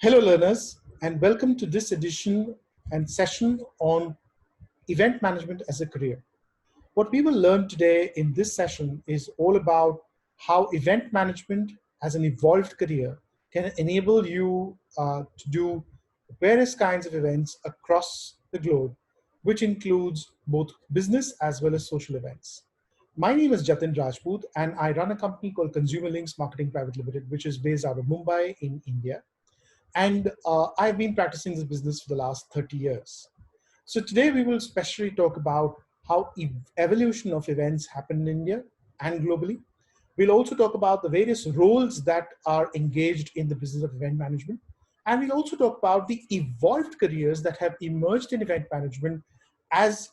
Hello, learners, and welcome to this edition and session on event management as a career. What we will learn today in this session is all about how event management as an evolved career can enable you to do various kinds of events across the globe, which includes both business as well as social events. My name is Jatin Rajput, and I run a company called Consumer Links Marketing Private Limited, which is based out of Mumbai in India. And I've been practicing this business for the last 30 years. So today we will especially talk about how evolution of events happen in India and globally. We'll also talk about the various roles that are engaged in the business of event management. And we'll also talk about the evolved careers that have emerged in event management as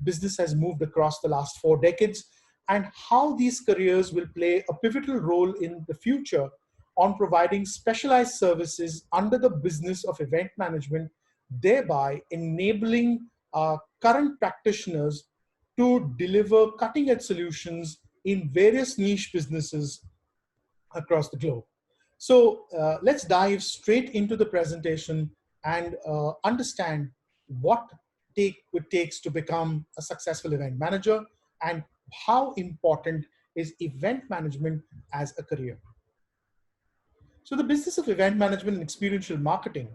business has moved across the last 4 decades, and how these careers will play a pivotal role in the future on providing specialized services under the business of event management, thereby enabling current practitioners to deliver cutting edge solutions in various niche businesses across the globe. So let's dive straight into the presentation and understand what it takes to become a successful event manager and how important is event management as a career. So the business of event management and experiential marketing,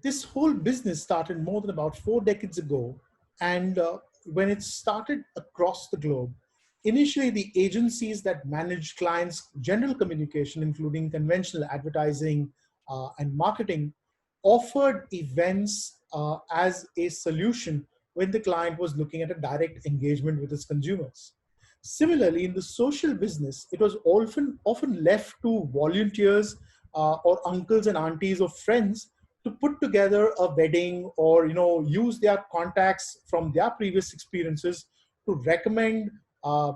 this whole business started more than about 4 decades ago. And when it started across the globe, initially the agencies that managed clients' general communication, including conventional advertising and marketing, offered events as a solution when the client was looking at a direct engagement with its consumers. Similarly, in the social business, it was often left to volunteers or uncles and aunties or friends to put together a wedding, or use their contacts from their previous experiences to recommend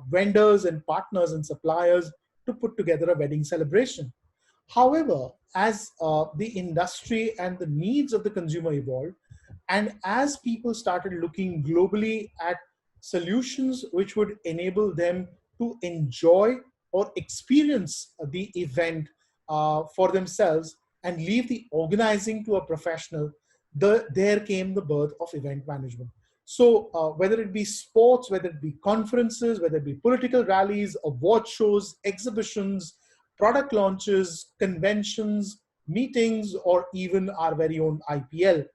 vendors and partners and suppliers to put together a wedding celebration. However, as the industry and the needs of the consumer evolved, and as people started looking globally at solutions which would enable them to enjoy or experience the event for themselves and leave the organizing to a professional, there came the birth of event management. So whether it be sports, whether it be conferences, whether it be political rallies, award shows, exhibitions, product launches, conventions, meetings, or even our very own IPL,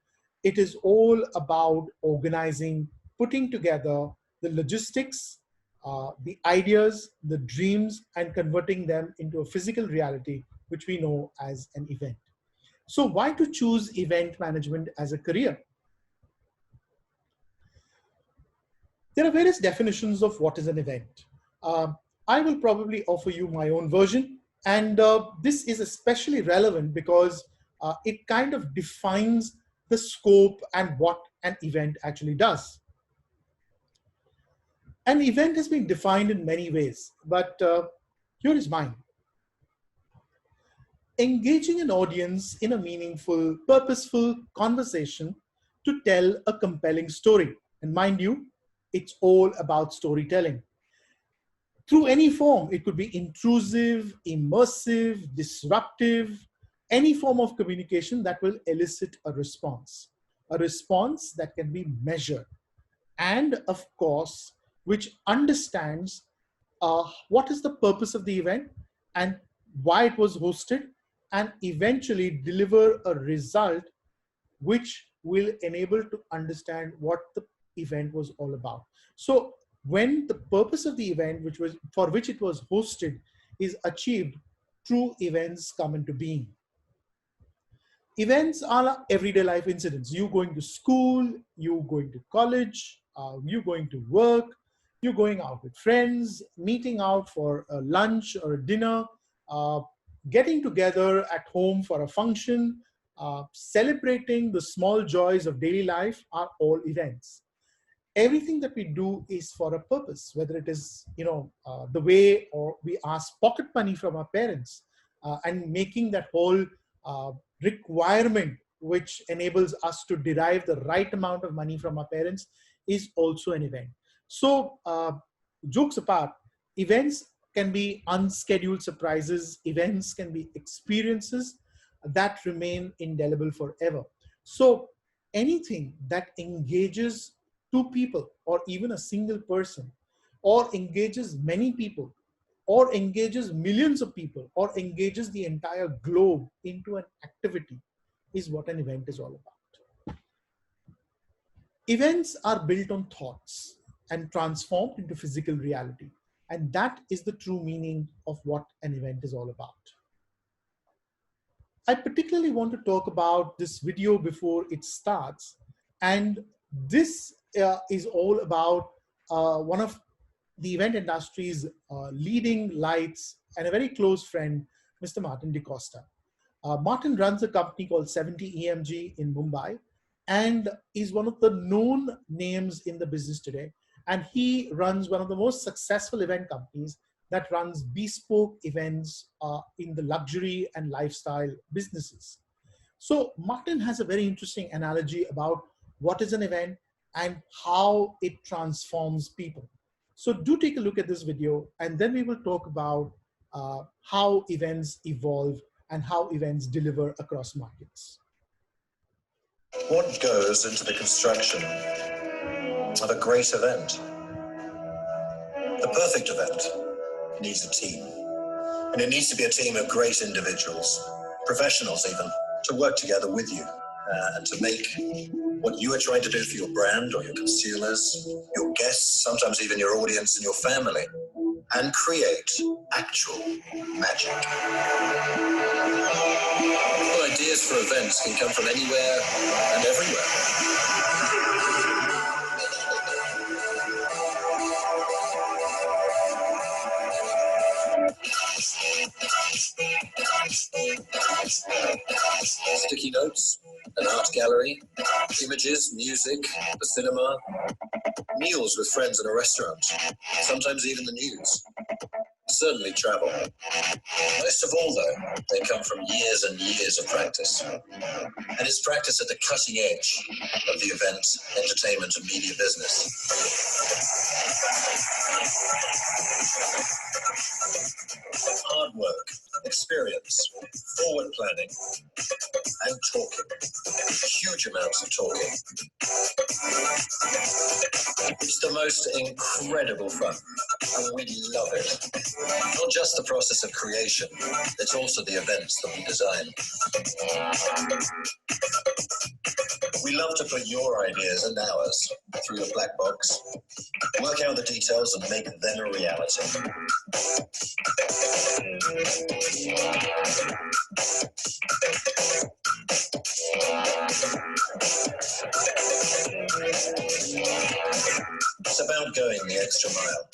it is all about organizing, putting together the logistics, the ideas, the dreams, and converting them into a physical reality, which we know as an event. So why to choose event management as a career? There are various definitions of what is an event. Uh, I will probably offer you my own version, and this is especially relevant because it kind of defines the scope and what an event actually does. An event has been defined in many ways, but here is mine. Engaging an audience in a meaningful, purposeful conversation to tell a compelling story. And mind you, it's all about storytelling. Through any form, it could be intrusive, immersive, disruptive, any form of communication that will elicit a response that can be measured, and of course, which understands what is the purpose of the event and why it was hosted, and eventually deliver a result which will enable to understand what the event was all about. So when the purpose of the event, which was for which it was hosted, is achieved, true events come into being. Events are everyday life incidents. You going to school, you going to college, you going to work, you going out with friends, meeting out for a lunch or a dinner, uh, getting together at home for a function, celebrating the small joys of daily life are all events. Everything that we do is for a purpose, whether it is the way or we ask pocket money from our parents, and making that whole uh, requirement which enables us to derive the right amount of money from our parents is also an event. So jokes apart, events can be unscheduled surprises, events can be experiences, that remain indelible forever. So anything that engages two people or even a single person, or engages many people, or engages millions of people, or engages the entire globe into an activity is what an event is all about. Events are built on thoughts and transformed into physical reality. And that is the true meaning of what an event is all about. I particularly want to talk about this video before it starts. And this is all about one of the event industry's leading lights and a very close friend, Mr. Martin DeCosta. Martin runs a company called 70 EMG in Mumbai and is one of the known names in the business today. And he runs one of the most successful event companies that runs bespoke events in the luxury and lifestyle businesses. So Martin has a very interesting analogy about what is an event and how it transforms people. So do take a look at this video, and then we will talk about how events evolve and how events deliver across markets. What goes into the construction of a great event? The perfect event needs a team. And it needs to be a team of great individuals, professionals even, to work together with you and to make what you are trying to do for your brand or your consumers, your guests, sometimes even your audience and your family, and create actual magic. Well, ideas for events can come from anywhere and everywhere. Sticky notes, an art gallery, images, music, the cinema, meals with friends in a restaurant, sometimes even the news. Certainly travel. Most of all, though, they come from years and years of practice. And it's practice at the cutting edge of the event, entertainment, and media business. Hard work, experience, forward planning, and talking. Huge amounts of talking. It's the most incredible fun, and we love it. Not just the process of creation, it's also the events that we design. We love to put your ideas and ours through the black box, work out the details and make them a reality. It's about going the extra mile.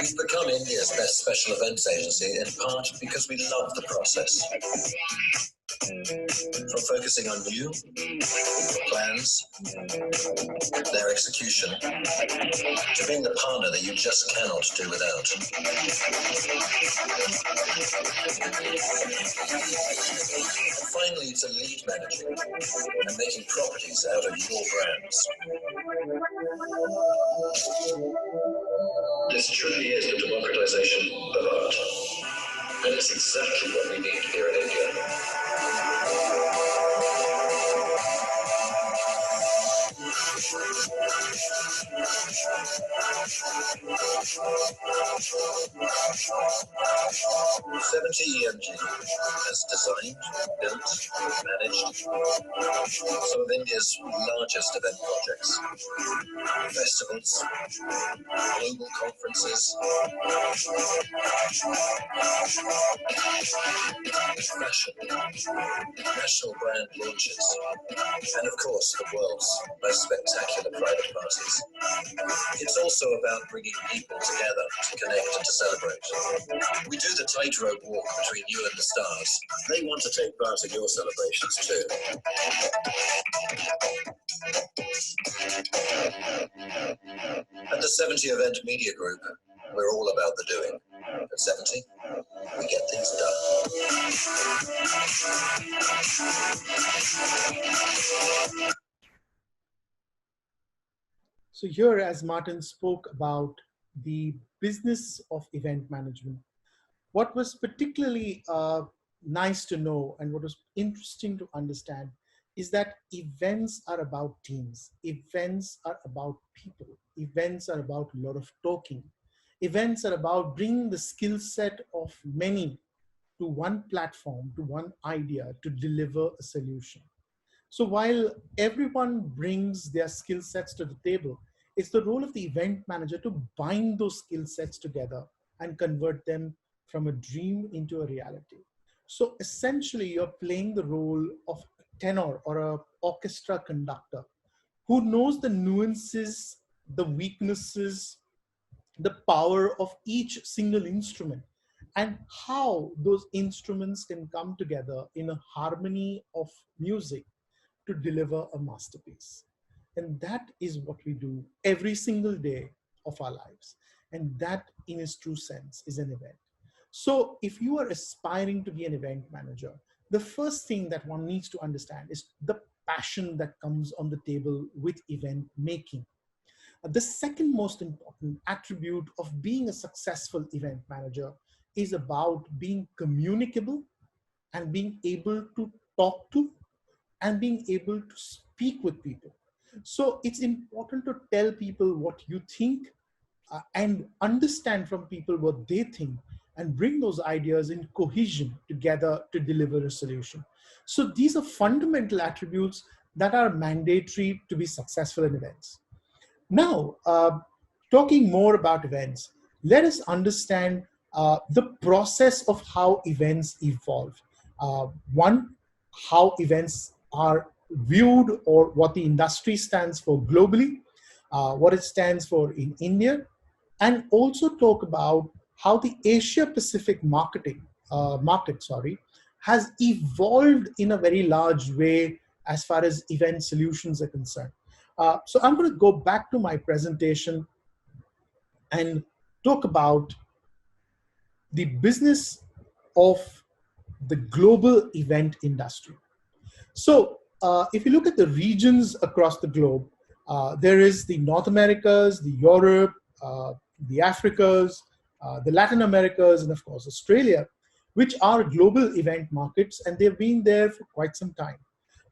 We've become India's best special events agency in part because we love the process. From focusing on you, your plans, their execution, to being the partner that you just cannot do without. And finally, to lead managing and making properties out of your brands. This truly is the democratization of art. And it's exactly what we need here in India. EMG has designed, built, managed some of India's largest event projects. Festivals, global conferences, fashion, national brand launches, and of course the world's most spectacular private parties. It's also about bringing people together to connect and to celebrate. We do the tightrope walk between you and the stars. They want to take part in your celebrations too. At the 70 Event Media Group, we're all about the doing. At 70, we get things done. So here, as Martin spoke about the business of event management, what was particularly nice to know and what was interesting to understand is that events are about teams. Events are about people. Events are about a lot of talking. Events are about bringing the skill set of many to one platform, to one idea to deliver a solution. So while everyone brings their skill sets to the table, it's the role of the event manager to bind those skill sets together and convert them from a dream into a reality. So essentially, you're playing the role of a tenor or a orchestra conductor who knows the nuances, the weaknesses, the power of each single instrument and how those instruments can come together in a harmony of music to deliver a masterpiece. And that is what we do every single day of our lives. And that, in its true sense, is an event. So, if you are aspiring to be an event manager, the first thing that one needs to understand is the passion that comes on the table with event making. The second most important attribute of being a successful event manager is about being communicable and being able to talk to and being able to speak with people. So it's important to tell people what you think and understand from people what they think and bring those ideas in cohesion together to deliver a solution. So these are fundamental attributes that are mandatory to be successful in events. Now, talking more about events, let us understand the process of how events evolve. One, how events are viewed or what the industry stands for globally, what it stands for in India, and also talk about how the Asia Pacific market has evolved in a very large way as far as event solutions are concerned. So I'm going to go back to my presentation and talk about the business of the global event industry. So if you look at the regions across the globe, there is the North Americas, the Europe, the Africas, the Latin Americas, and of course Australia, which are global event markets, and they've been there for quite some time.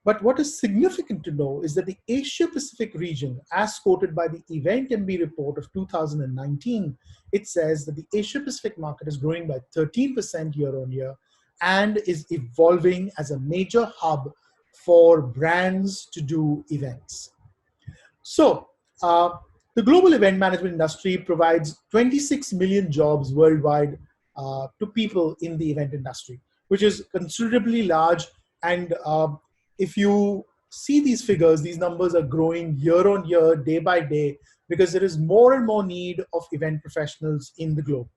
But what is significant to know is that the Asia Pacific region, as quoted by the Event MB report of 2019, it says that the Asia Pacific market is growing by 13% year on year and is evolving as a major hub for brands to do events. So, the global event management industry provides 26 million jobs worldwide to people in the event industry, which is considerably large. And if you see these figures, these numbers are growing year on year, day by day, because there is more and more need of event professionals in the globe.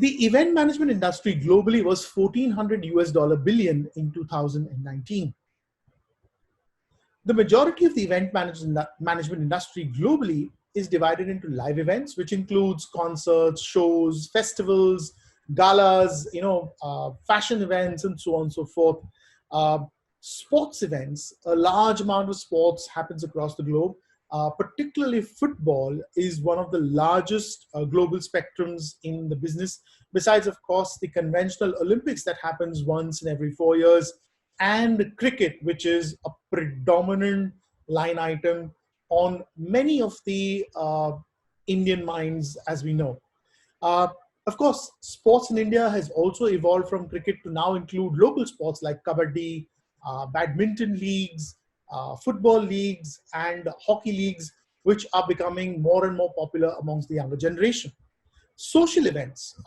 The event management industry globally was 1,400 US dollar billion in 2019. The majority of the event management industry globally is divided into live events, which includes concerts, shows, festivals, galas, fashion events, and so on and so forth. Sports events, a large amount of sports happens across the globe. Particularly football is one of the largest global spectrums in the business. Besides, of course, the conventional Olympics that happens once in every 4 years, and cricket, which is a predominant line item on many of the Indian minds, as we know. Of course, sports in India has also evolved from cricket to now include local sports like kabaddi, badminton leagues, football leagues, and hockey leagues, which are becoming more and more popular amongst the younger generation. Social events.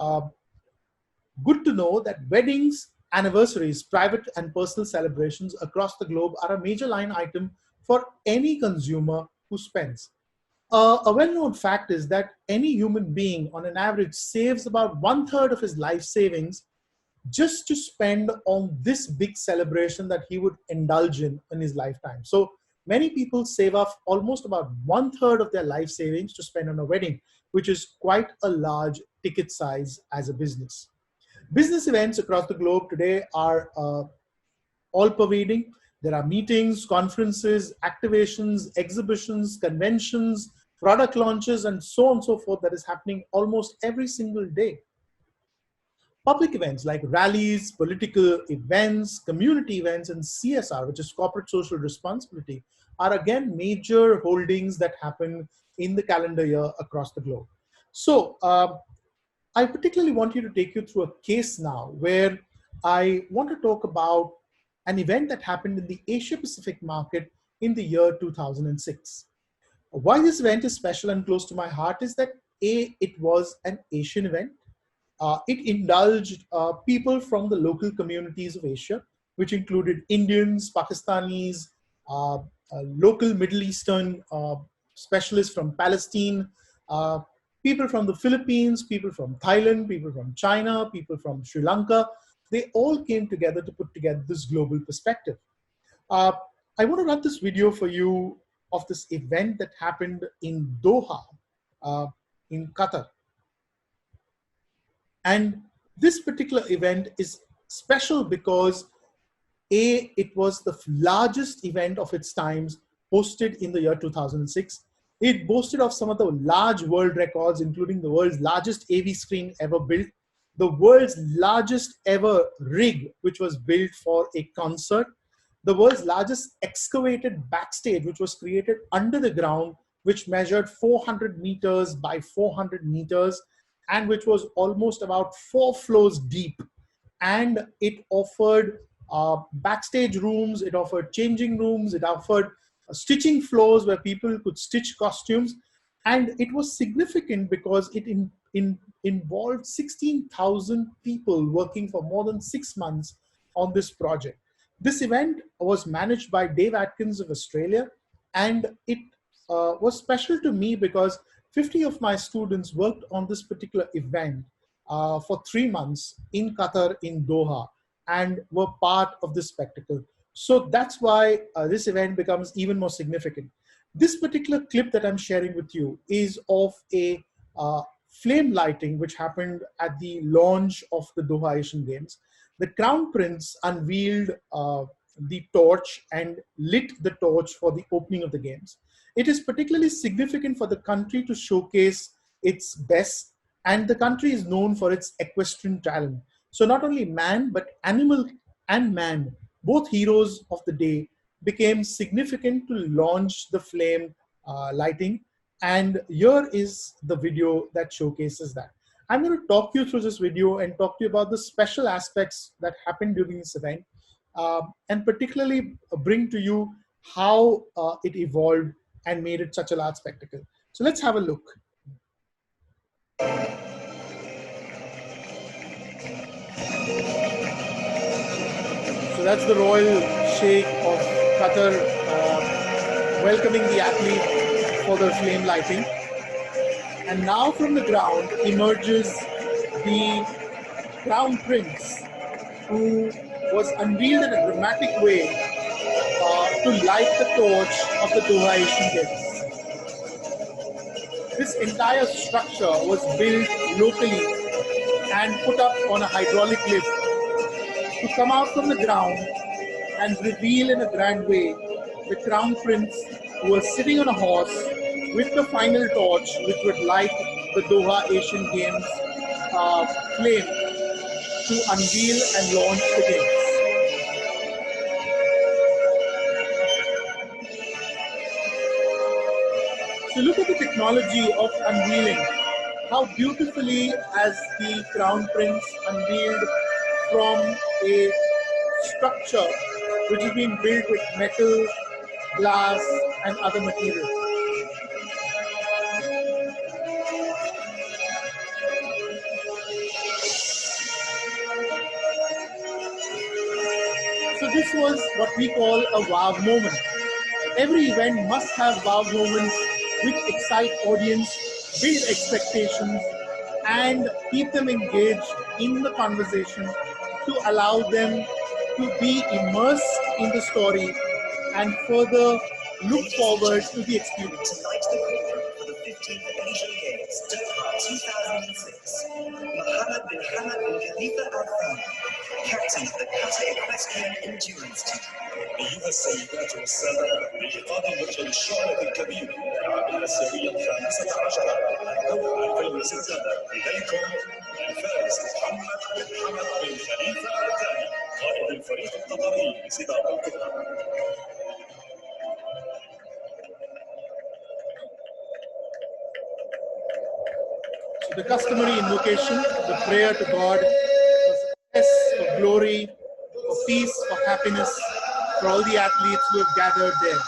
Good to know that weddings, anniversaries, private and personal celebrations across the globe are a major line item for any consumer who spends. A well-known fact is that any human being on an average saves about 1/3 of his life savings just to spend on this big celebration that he would indulge in his lifetime. So many people save up almost about 1/3 of their life savings to spend on a wedding, which is quite a large ticket size as a business. Business events across the globe today are all pervading. There are meetings, conferences, activations, exhibitions, conventions, product launches, and so on and so forth that is happening almost every single day. Public events like rallies, political events, community events, and CSR, which is corporate social responsibility, are again major holdings that happen in the calendar year across the globe. So I particularly want you to take you through a case now where I want to talk about an event that happened in the Asia Pacific market in the year 2006. Why this event is special and close to my heart is that A, it was an Asian event. It indulged people from the local communities of Asia, which included Indians, Pakistanis, local Middle Eastern specialists from Palestine, uh, people from the Philippines, people from Thailand, people from China, people from Sri Lanka. They all came together to put together this global perspective. Uh, I want to run this video for you of this event that happened in Doha, uh, in Qatar. And this particular event is special because A, it was the largest event of its times hosted in the year 2006. It boasted of some of the large world records, including the world's largest AV screen ever built, the world's largest ever rig, which was built for a concert, the world's largest excavated backstage, which was created under the ground, which measured 400 meters by 400 meters, and which was almost about 4 floors deep. And it offered backstage rooms, it offered changing rooms, it offered stitching floors where people could stitch costumes. And it was significant because it involved 16,000 people working for more than 6 months on this project. This event was managed by Dave Atkins of Australia, and it was special to me because 50 of my students worked on this particular event for 3 months in Qatar, in Doha, and were part of this spectacle. So that's why this event becomes even more significant. This particular clip that I'm sharing with you is of a flame lighting which happened at the launch of the Doha Asian Games. The Crown Prince unveiled the torch and lit the torch for the opening of the Games. It is particularly significant for the country to showcase its best, and the country is known for its equestrian talent. So not only man, but animal and man, both heroes of the day, became significant to launch the flame lighting. And here is the video that showcases that. I'm going to talk you through this video and talk to you about the special aspects that happened during this event, and particularly bring to you how it evolved and made it such a large spectacle. So let's have a look. So that's the Royal Sheikh of Qatar welcoming the athlete for the flame lighting. And now from the ground emerges the Crown Prince, who was unveiled in a dramatic way to light the torch of the Doha Asian Games. This entire structure was built locally and put up on a hydraulic lift to come out from the ground and reveal in a grand way the Crown Prince, who was sitting on a horse with the final torch which would light the Doha Asian Games flame to unveil and launch the games. So look at the technology of unveiling, how beautifully as the Crown Prince unveiled from a structure which has been built with metal, glass, and other materials. So this was what we call a wow moment. Every event must have wow moments which excite audience, build expectations, and keep them engaged in the conversation to allow them to be immersed in the story and further look forward to the experience. Tonight, the program for the 15th Asian Games, Doha 2006. Mohammed bin Hamad bin Khalifa Al Thani, captain of the Qatar Equestrian Endurance Team. أيها السيدات والسادة، بإقامة مجهل الشعلة الكبير للألعاب الآسيوية ال15 دوحة 2006، إليكم الفارس محمد حمد بن خليفة الثاني قائد الفريق القطري لسباق القطر. So the customary invocation, the prayer to God for success, for glory, for peace, for happiness, for all the athletes who have gathered there.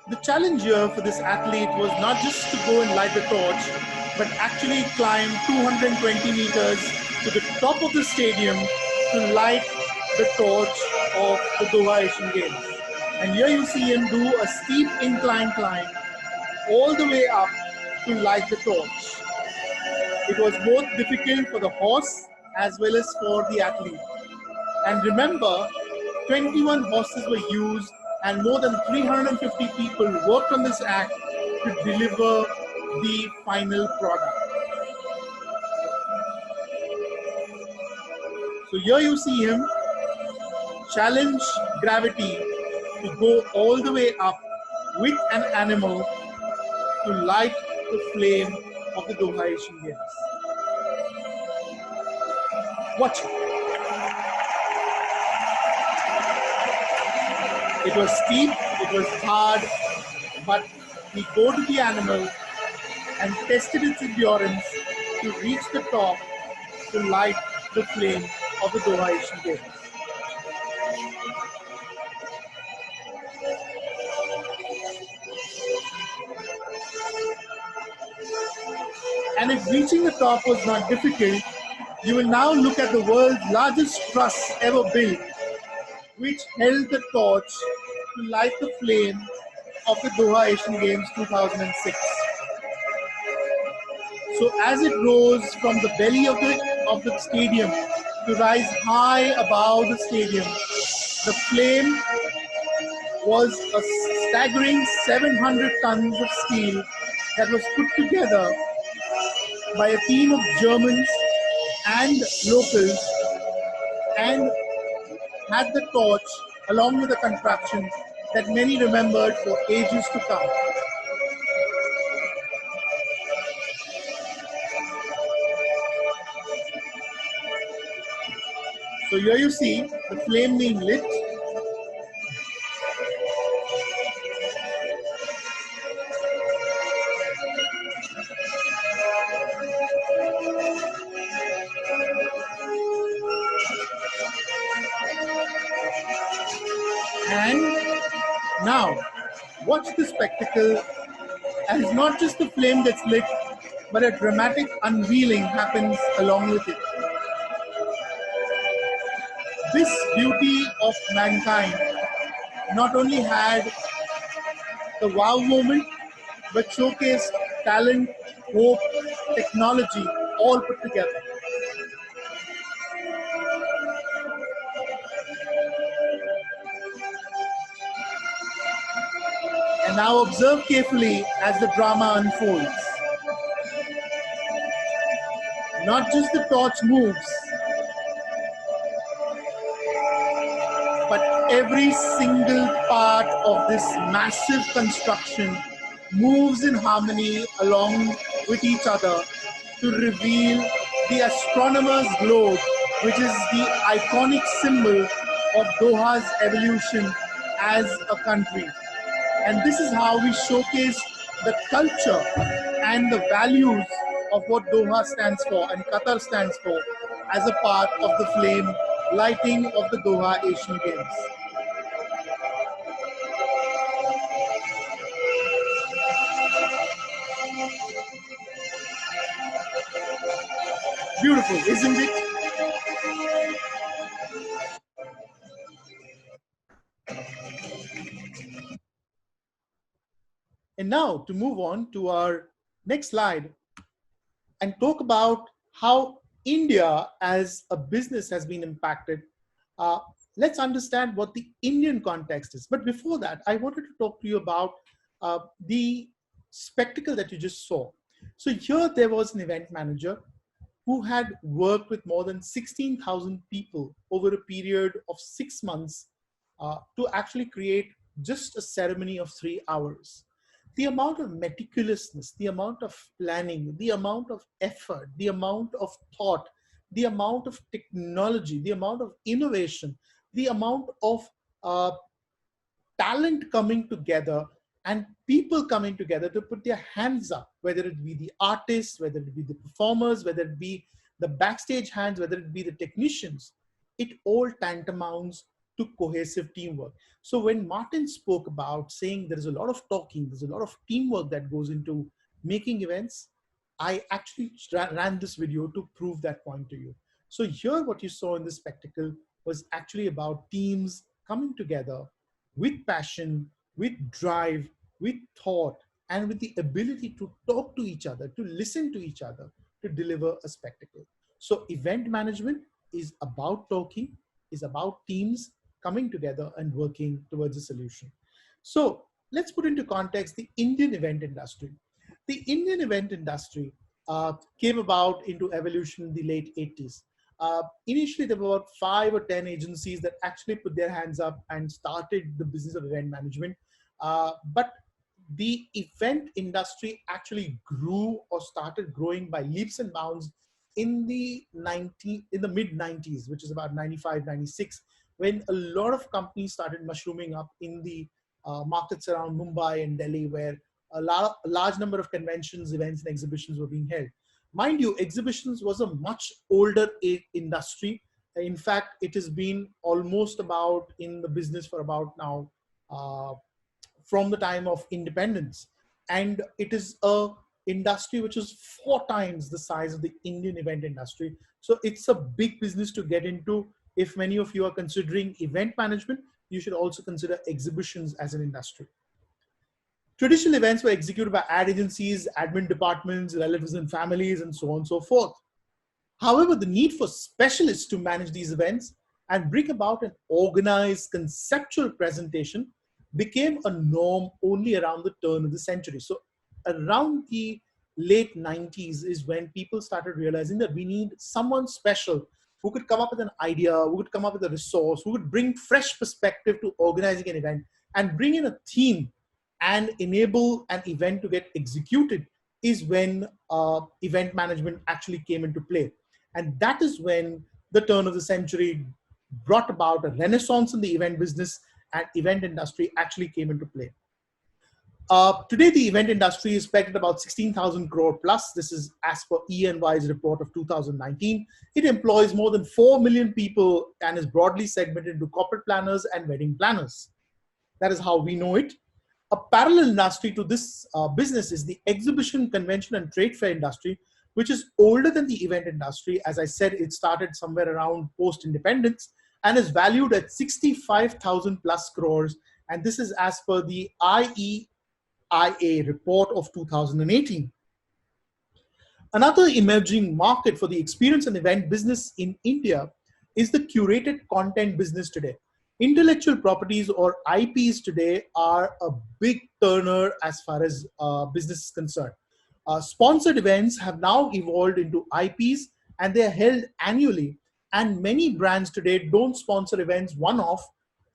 The challenge here for this athlete was not just to go and light the torch, but actually climb 220 meters to the top of the stadium to light the torch of the Doha Asian Games. And here you see him do a steep incline climb all the way up to light the torch. It was both difficult for the horse as well as for the athlete. And remember, 21 horses were used and more than 350 people worked on this act to deliver the final product. So here you see him challenge gravity to go all the way up with an animal to light the flame of the Doha Asian Games. Watch it. It was steep, it was hard, but we go to the animal and tested its endurance to reach the top to light the flame of the Doha Asian Games. And if reaching the top was not difficult, you will now look at the world's largest truss ever built, which held the torch to light the flame of the Doha Asian Games 2006. So as it rose from the belly of the stadium to rise high above the stadium, the flame was a staggering 700 tons of steel that was put together by a team of Germans and locals and had the torch along with a contraption that many remembered for ages to come. So here you see the flame being lit. And now, watch the spectacle as not just the flame gets lit, but a dramatic unveiling happens along with it. This beauty of mankind not only had the wow moment, but showcased talent, hope, technology, all put together. And now observe carefully as the drama unfolds. Not just the torch moves, but every single part of this massive construction moves in harmony along with each other to reveal the astronomer's globe, which is the iconic symbol of Doha's evolution as a country. And this is how we showcase the culture and the values of what Doha stands for and Qatar stands for as a part of the flame lighting of the Doha Asian Games. Beautiful, isn't it? And now to move on to our next slide and talk about how India as a business has been impacted. Let's understand what the Indian context is. But before that, I wanted to talk to you about the spectacle that you just saw. So here there was an event manager who had worked with more than 16,000 people over a period of 6 months to actually create just a ceremony of 3 hours. The amount of meticulousness, the amount of planning, the amount of effort, the amount of thought, the amount of technology, the amount of innovation, the amount of uh, talent coming together and people coming together to put their hands up, whether it be the artists, whether it be the performers, whether it be the backstage hands, whether it be the technicians, it all tantamounts to cohesive teamwork. So when Martin spoke about saying there is a lot of talking, there's a lot of teamwork that goes into making events, I actually ran this video to prove that point to you. So here what you saw in this spectacle was actually about teams coming together with passion, with drive, with thought, and with the ability to talk to each other, to listen to each other, to deliver a spectacle. So event management is about talking, is about teams coming together and working towards a solution. So let's put into context the Indian event industry. The Indian event industry came about into evolution in the late 80s. Initially, there were about 5 or 10 agencies that actually put their hands up and started the business of event management. But the event industry actually grew or started growing by leaps and bounds in the mid 90s, which is about 95, 96, when a lot of companies started mushrooming up in the markets around Mumbai and Delhi, where a large number of conventions, events, and exhibitions were being held. Mind you, exhibitions was a much older industry. In fact, it has been almost about in the business for about now, from the time of independence. And it is a industry which is 4 times the size of the Indian event industry. So it's a big business to get into. If many of you are considering event management, you should also consider exhibitions as an industry. Traditional events were executed by ad agencies, admin departments, relatives and families, and so on and so forth. However, the need for specialists to manage these events and bring about an organized conceptual presentation became a norm only around the turn of the century. So around the late 90s is when people started realizing that we need someone special who could come up with an idea, who could come up with a resource, who would bring fresh perspective to organizing an event and bring in a theme and enable an event to get executed, is when event management actually came into play. And that is when the turn of the century brought about a renaissance in the event business and event industry actually came into play. Today, the event industry is pegged at about 16,000 crore plus. This is as per E&Y's report of 2019. It employs more than 4 million people and is broadly segmented into corporate planners and wedding planners. That is how we know it. A parallel industry to this business is the exhibition, convention, and trade fair industry, which is older than the event industry. As I said, it started somewhere around post-independence and is valued at 65,000 plus crores. And this is as per the IEIA report of 2018. Another emerging market for the experience and event business in India is the curated content business today. Intellectual properties or IPs today are a big turner as far as business is concerned. Sponsored events have now evolved into IPs and they are held annually. And many brands today don't sponsor events one-off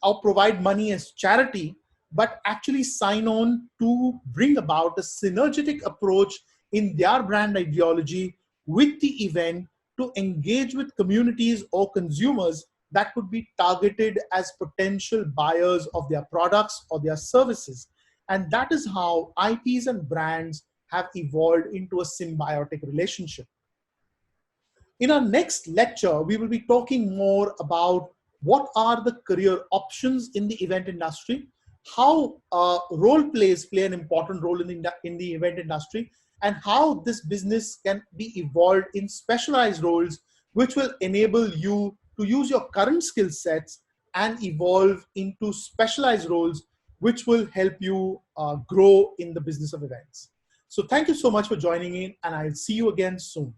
or provide money as charity, but actually sign on to bring about a synergetic approach in their brand ideology with the event to engage with communities or consumers that could be targeted as potential buyers of their products or their services. And that is how IPs and brands have evolved into a symbiotic relationship. In our next lecture, we will be talking more about what are the career options in the event industry, how role plays play an important role in the event industry, and how this business can be evolved in specialized roles, which will enable you to use your current skill sets and evolve into specialized roles, which will help you grow in the business of events. So thank you so much for joining in, and I'll see you again soon.